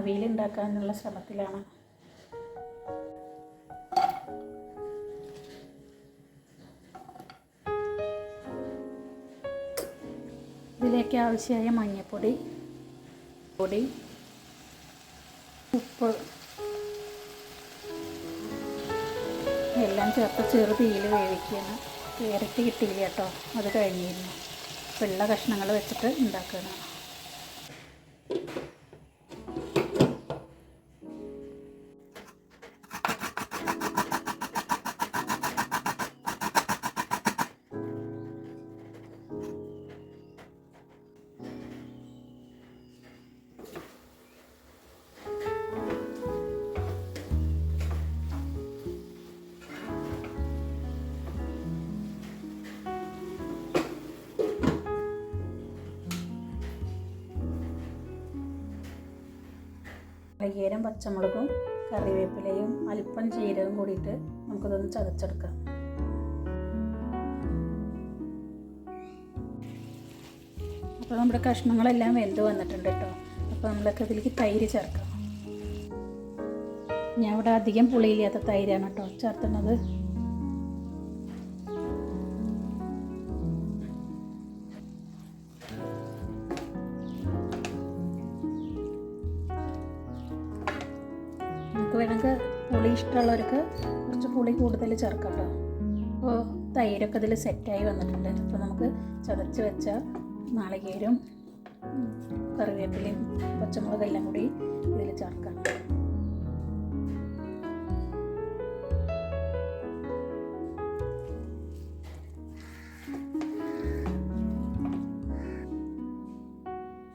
അവിയൽ ഉണ്ടാക്കാനുള്ള ശ്രമത്തിലാണ്. ഇതിലേക്ക് ആവശ്യമായ മഞ്ഞൾപ്പൊടി, ഉപ്പ് എല്ലാം ചേർത്ത് ചെറുതീയിൽ വേവിക്കുകയാണ്. ക്യാരറ്റ് കിട്ടിയില്ല കേട്ടോ, അത് കഴിഞ്ഞിരുന്നു. വെള്ള കഷ്ണങ്ങൾ വെച്ചിട്ട് ഉണ്ടാക്കുകയാണ്. നാളികേരം, പച്ചമുളകും കറിവേപ്പിലയും അല്പം ജീരകവും കൂടിയിട്ട് നമുക്കിതൊന്ന് ചതച്ചെടുക്കാം. അപ്പോൾ നമ്മുടെ കഷ്ണങ്ങളെല്ലാം വെന്ത് വന്നിട്ടുണ്ട് കേട്ടോ. അപ്പോൾ നമ്മളൊക്കെ ഇതിലേക്ക് തൈര് ചേർക്കാം. ഞാൻ ഇവിടെ അധികം പുളിയില്ലാത്ത തൈരാണ് കേട്ടോ ചേർത്തുന്നത്. വേണമെങ്കിൽ പുളി ഇഷ്ടമുള്ളവർക്ക് കുറച്ച് പുളി കൂടുതൽ ചേർക്കാം കേട്ടോ. അപ്പോൾ തൈരൊക്കെ ഇതിൽ സെറ്റായി വന്നിട്ടുണ്ട്. അപ്പോൾ നമുക്ക് ചതച്ച് വെച്ച നാളികേരവും കറിവേപ്പിലയും പച്ചമുളകെല്ലാം കൂടി ഇതിൽ ചേർക്കാം.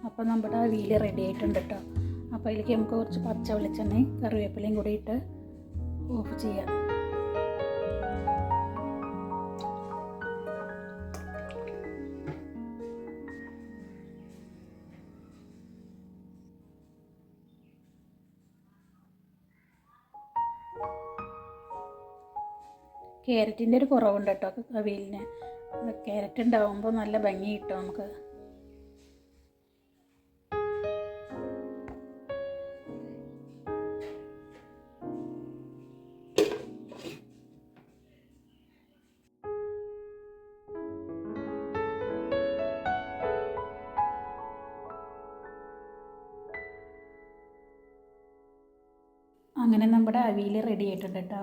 അപ്പോൾ നമ്മുടെ അവിയൽ റെഡി ആയിട്ടുണ്ട് കേട്ടോ. അപ്പോൾ അതിലേക്ക് നമുക്ക് കുറച്ച് പച്ച വെളിച്ചെണ്ണയും കറിവേപ്പിലയും കൂടി ഇട്ട് ഓഫ് ചെയ്യാം. ക്യാരറ്റിൻ്റെ ഒരു കുറവുണ്ട് കേട്ടോ അവിയലിന്. ക്യാരറ്റ് ഉണ്ടാകുമ്പോൾ നല്ല ഭംഗി കിട്ടും നമുക്ക്. അങ്ങനെ നമ്മുടെ അവിയൽ റെഡി ആയിട്ടുണ്ട് കേട്ടോ.